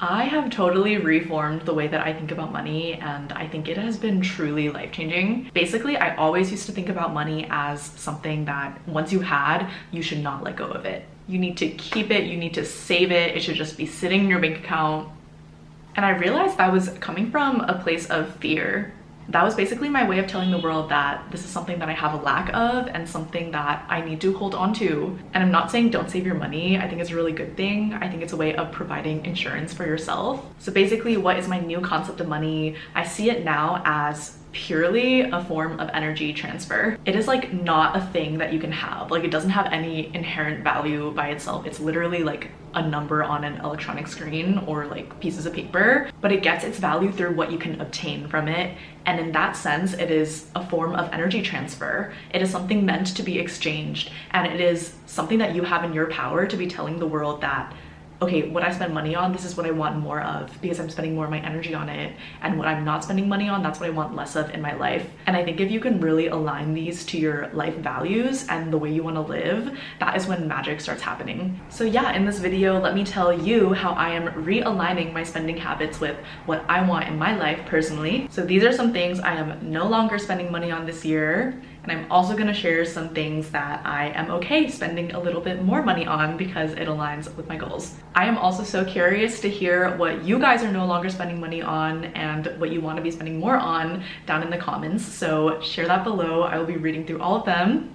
I have totally reformed the way that I think about money, and I think it has been truly life-changing. Basically, I always used to think about money as something that once you had, you should not let go of it. You need to keep it, you need to save it, it should just be sitting in your bank account. And I realized that was coming from a place of fear. That was basically my way of telling the world that this is something that I have a lack of and something that I need to hold on to. And I'm not saying don't save your money. I think it's a really good thing. I think it's a way of providing insurance for yourself. So basically, what is my new concept of money? I see it now as purely a form of energy transfer. It is like not a thing that you can have. Like, it doesn't have any inherent value by itself. It's literally like a number on an electronic screen or like pieces of paper, but it gets its value through what you can obtain from it. And in that sense, it is a form of energy transfer. It is something meant to be exchanged, and it is something that you have in your power to be telling the world that, okay, what I spend money on, this is what I want more of because I'm spending more of my energy on it. And what I'm not spending money on, that's what I want less of in my life. And I think if you can really align these to your life values and the way you want to live, that is when magic starts happening. So yeah, in this video, let me tell you how I am realigning my spending habits with what I want in my life personally. So these are some things I am no longer spending money on this year. And I'm also gonna share some things that I am okay spending a little bit more money on because it aligns with my goals. I am also so curious to hear what you guys are no longer spending money on and what you want to be spending more on down in the comments. So share that below. I will be reading through all of them.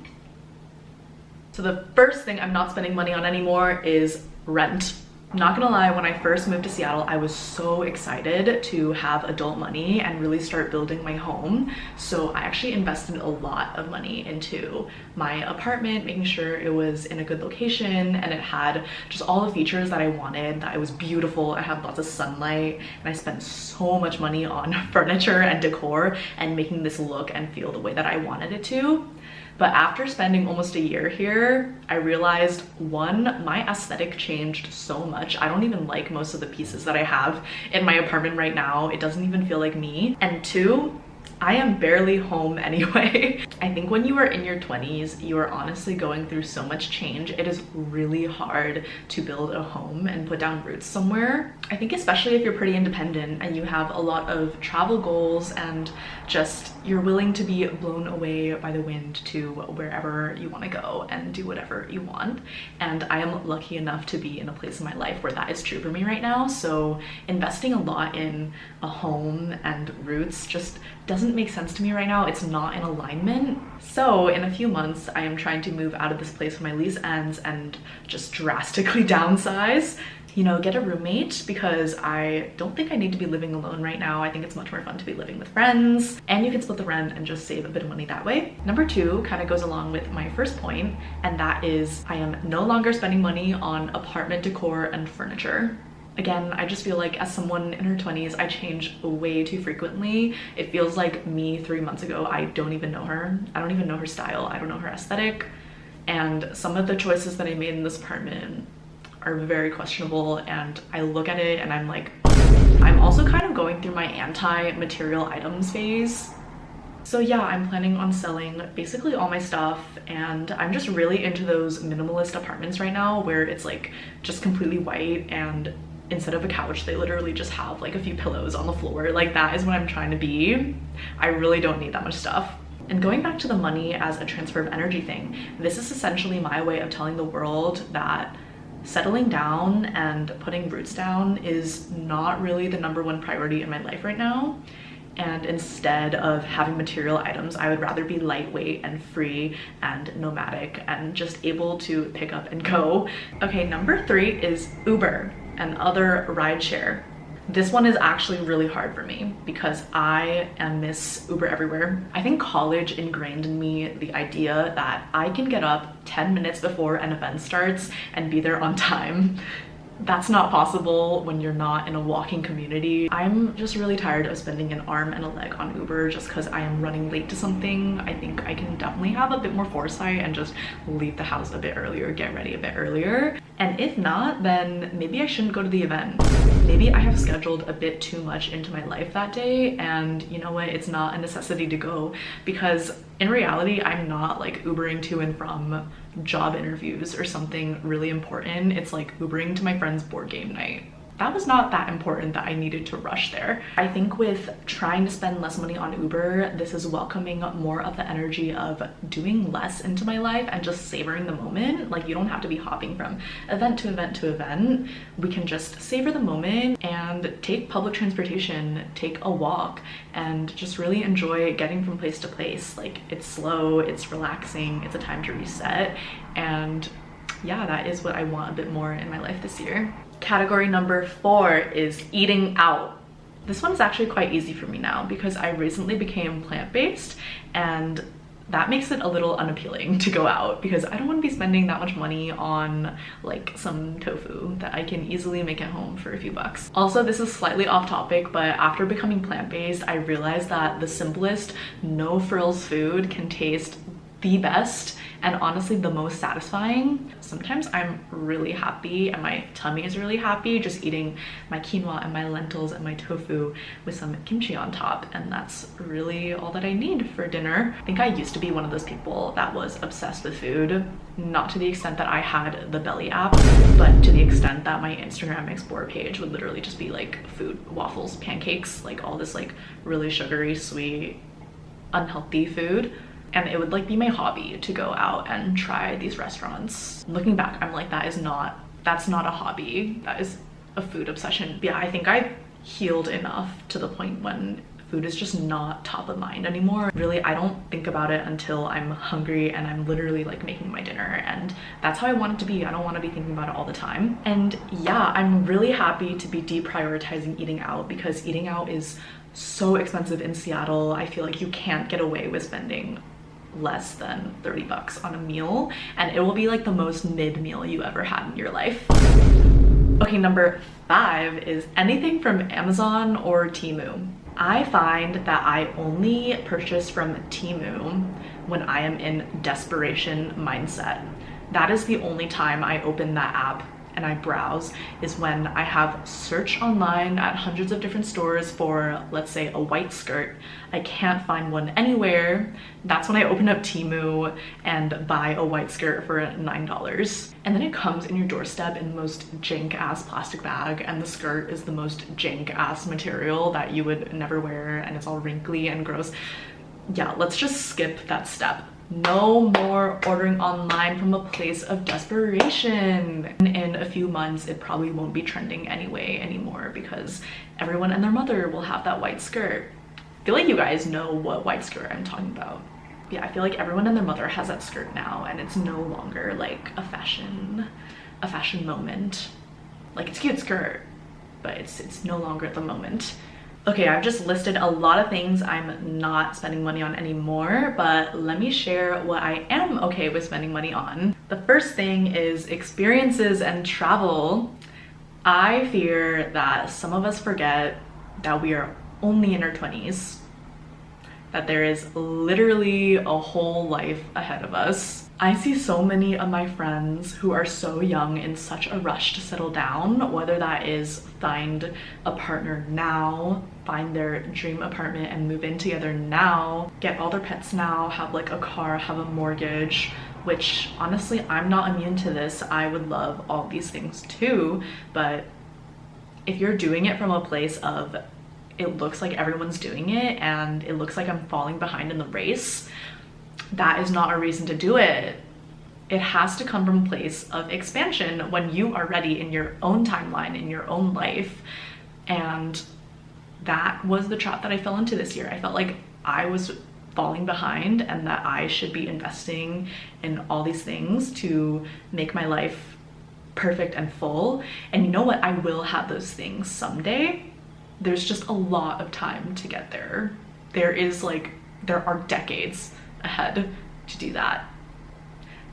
So the first thing I'm not spending money on anymore is rent. Not gonna lie, when I first moved to Seattle, I was so excited to have adult money and really start building my home. So I actually invested a lot of money into my apartment, making sure it was in a good location and it had just all the features that I wanted, that it was beautiful, I had lots of sunlight, and I spent so much money on furniture and decor and making this look and feel the way that I wanted it to. But after spending almost a year here, I realized, one, my aesthetic changed so much. I don't even like most of the pieces that I have in my apartment right now. It doesn't even feel like me. And two, I am barely home anyway. I think when you are in your 20s, you are honestly going through so much change. It is really hard to build a home and put down roots somewhere. I think especially if you're pretty independent and you have a lot of travel goals and just you're willing to be blown away by the wind to wherever you want to go and do whatever you want. And I am lucky enough to be in a place in my life where that is true for me right now. So investing a lot in a home and roots just doesn't make sense to me right now. It's not in alignment. So in a few months, I am trying to move out of this place when my lease ends and just drastically downsize. You know, get a roommate, because I don't think I need to be living alone right now. I think it's much more fun to be living with friends, and you can split the rent and just save a bit of money that way. Number two kind of goes along with my first point, and that is I am no longer spending money on apartment decor and furniture. Again, I just feel like as someone in her 20s, I change way too frequently. It feels like me 3 months ago, I don't even know her. I don't even know her style. I don't know her aesthetic. And some of the choices that I made in this apartment are very questionable, and I look at it and I'm like, I'm also kind of going through my anti-material items phase. So yeah, I'm planning on selling basically all my stuff, and I'm just really into those minimalist apartments right now where it's like just completely white, and instead of a couch, they literally just have like a few pillows on the floor. Like, that is what I'm trying to be. I really don't need that much stuff. And going back to the money as a transfer of energy thing, this is essentially my way of telling the world that settling down and putting roots down is not really the #1 priority in my life right now. And instead of having material items, I would rather be lightweight and free and nomadic and just able to pick up and go. Okay, number 3 is Uber and other rideshare. This one is actually really hard for me because I am Miss Uber everywhere. I think college ingrained in me the idea that I can get up 10 minutes before an event starts and be there on time. That's not possible when you're not in a walking community. I'm just really tired of spending an arm and a leg on Uber just because I am running late to something. I think I can definitely have a bit more foresight and just leave the house a bit earlier, get ready a bit earlier. And if not, then maybe I shouldn't go to the event. Maybe I have scheduled a bit too much into my life that day, and you know what, it's not a necessity to go, because in reality, I'm not like Ubering to and from job interviews or something really important. It's like Ubering to my friend's board game night. that was not that important that I needed to rush there. I think with trying to spend less money on Uber, this is welcoming more of the energy of doing less into my life and just savoring the moment. Like, you don't have to be hopping from event to event to event. We can just savor the moment and take public transportation, take a walk, and just really enjoy getting from place to place. Like, it's slow, it's relaxing, it's a time to reset. And yeah, that is what I want a bit more in my life this year. Category number 4 is eating out. This one is actually quite easy for me now because I recently became plant-based, and that makes it a little unappealing to go out because I don't want to be spending that much money on like some tofu that I can easily make at home for a few bucks. Also, this is slightly off topic, but after becoming plant-based, I realized that the simplest, no frills food can taste the best and honestly the most satisfying. Sometimes I'm really happy and my tummy is really happy just eating my quinoa and my lentils and my tofu with some kimchi on top, and that's really all that I need for dinner. I think I used to be one of those people that was obsessed with food, not to the extent that I had the Belly app, but to the extent that my Instagram Explore page would literally just be like food, waffles, pancakes, like all this like really sugary, sweet, unhealthy food. And it would like be my hobby to go out and try these restaurants. Looking back, I'm like, that's not a hobby. That is a food obsession. Yeah, I think I've healed enough to the point when food is just not top of mind anymore. Really, I don't think about it until I'm hungry and I'm literally like making my dinner, and that's how I want it to be. I don't want to be thinking about it all the time. And yeah, I'm really happy to be deprioritizing eating out because eating out is so expensive in Seattle. I feel like you can't get away with spending less than 30 bucks on a meal, and it will be like the most mid meal you ever had in your life. Okay, number 5 is anything from Amazon or Temu. I find that I only purchase from Temu when I am in desperation mindset. That is the only time I open that app and I browse, is when I have searched online at hundreds of different stores for, let's say, a white skirt. I can't find one anywhere. That's when I open up Temu and buy a white skirt for $9. And then it comes in your doorstep in the most jank ass plastic bag, and the skirt is the most jank ass material that you would never wear, and it's all wrinkly and gross. Yeah, let's just skip that step. No more ordering online from a place of desperation. In a few months, it probably won't be trending anymore because everyone and their mother will have that white skirt. I feel like you guys know what white skirt I'm talking about. Yeah, I feel like everyone and their mother has that skirt now, and it's no longer like a fashion moment. Like, it's a cute skirt, but it's no longer the moment. Okay, I've just listed a lot of things I'm not spending money on anymore, but let me share what I am okay with spending money on. The first thing is experiences and travel. I fear that some of us forget that we are only in our 20s, that there is literally a whole life ahead of us. I see so many of my friends who are so young in such a rush to settle down, whether that is find a partner now, find their dream apartment and move in together now, get all their pets now, have like a car, have a mortgage, which honestly, I'm not immune to this. I would love all these things too, but if you're doing it from a place of it looks like everyone's doing it and it looks like I'm falling behind in the race, that is not a reason to do it. It has to come from a place of expansion when you are ready in your own timeline, in your own life. And that was the trap that I fell into this year. I felt like I was falling behind and that I should be investing in all these things to make my life perfect and full. And you know what? I will have those things someday. There's just a lot of time to get there. There are decades ahead to do that.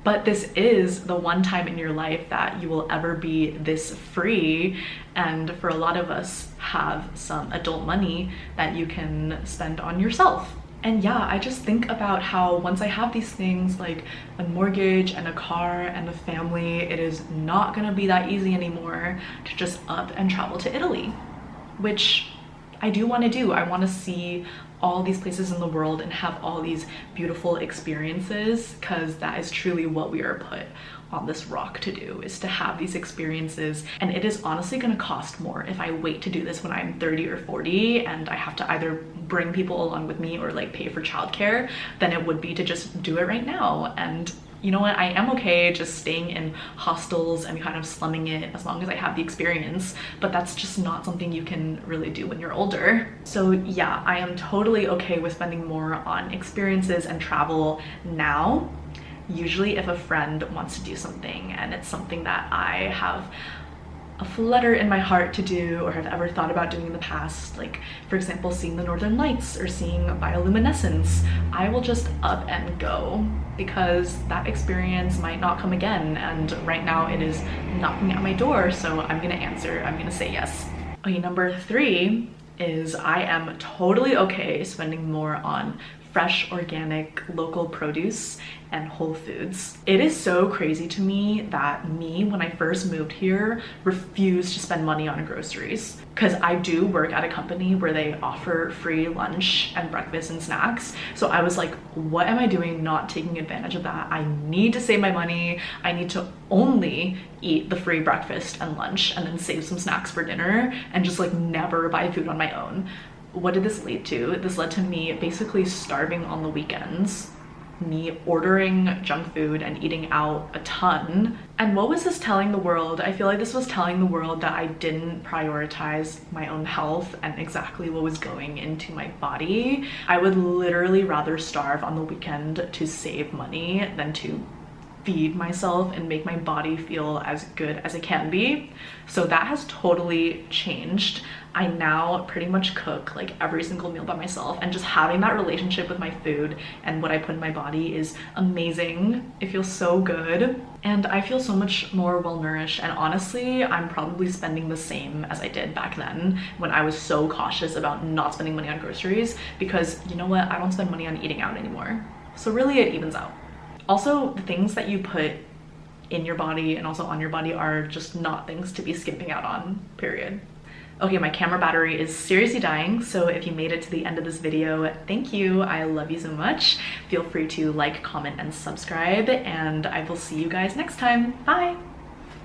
But this is the one time in your life that you will ever be this free, and for a lot of us have some adult money that you can spend on yourself. And yeah, I just think about how once I have these things like a mortgage and a car and a family, it is not gonna be that easy anymore to just up and travel to Italy, which I do want to do. I want to see all these places in the world and have all these beautiful experiences, because that is truly what we are put on this rock to do, is to have these experiences. And it is honestly gonna cost more if I wait to do this when I'm 30 or 40 and I have to either bring people along with me or like pay for childcare than it would be to just do it right now. And you know what, I am okay just staying in hostels and kind of slumming it as long as I have the experience, but that's just not something you can really do when you're older. So yeah, I am totally okay with spending more on experiences and travel now. Usually if a friend wants to do something and it's something that I have a flutter in my heart to do or have ever thought about doing in the past, like for example seeing the Northern Lights or seeing bioluminescence, I will just up and go, because that experience might not come again, and right now it is knocking at my door, so I'm gonna say yes. Okay, number 3 is I am totally okay spending more on fresh, organic, local produce and whole foods. It is so crazy to me that when I first moved here, refused to spend money on groceries, because I do work at a company where they offer free lunch and breakfast and snacks. So I was like, what am I doing not taking advantage of that? I need to save my money. I need to only eat the free breakfast and lunch and then save some snacks for dinner and just like never buy food on my own. What did this lead to? This led to me basically starving on the weekends, me ordering junk food and eating out a ton. And what was this telling the world? I feel like this was telling the world that I didn't prioritize my own health and exactly what was going into my body. I would literally rather starve on the weekend to save money than to feed myself and make my body feel as good as it can be. So that has totally changed. I now pretty much cook like every single meal by myself, and just having that relationship with my food and what I put in my body is amazing. It feels so good and I feel so much more well-nourished, and honestly I'm probably spending the same as I did back then when I was so cautious about not spending money on groceries, because you know what, I don't spend money on eating out anymore. So really it evens out. Also, the things that you put in your body and also on your body are just not things to be skimping out on, period. Okay, my camera battery is seriously dying, so if you made it to the end of this video, thank you. I love you so much. Feel free to like, comment, and subscribe, and I will see you guys next time. Bye!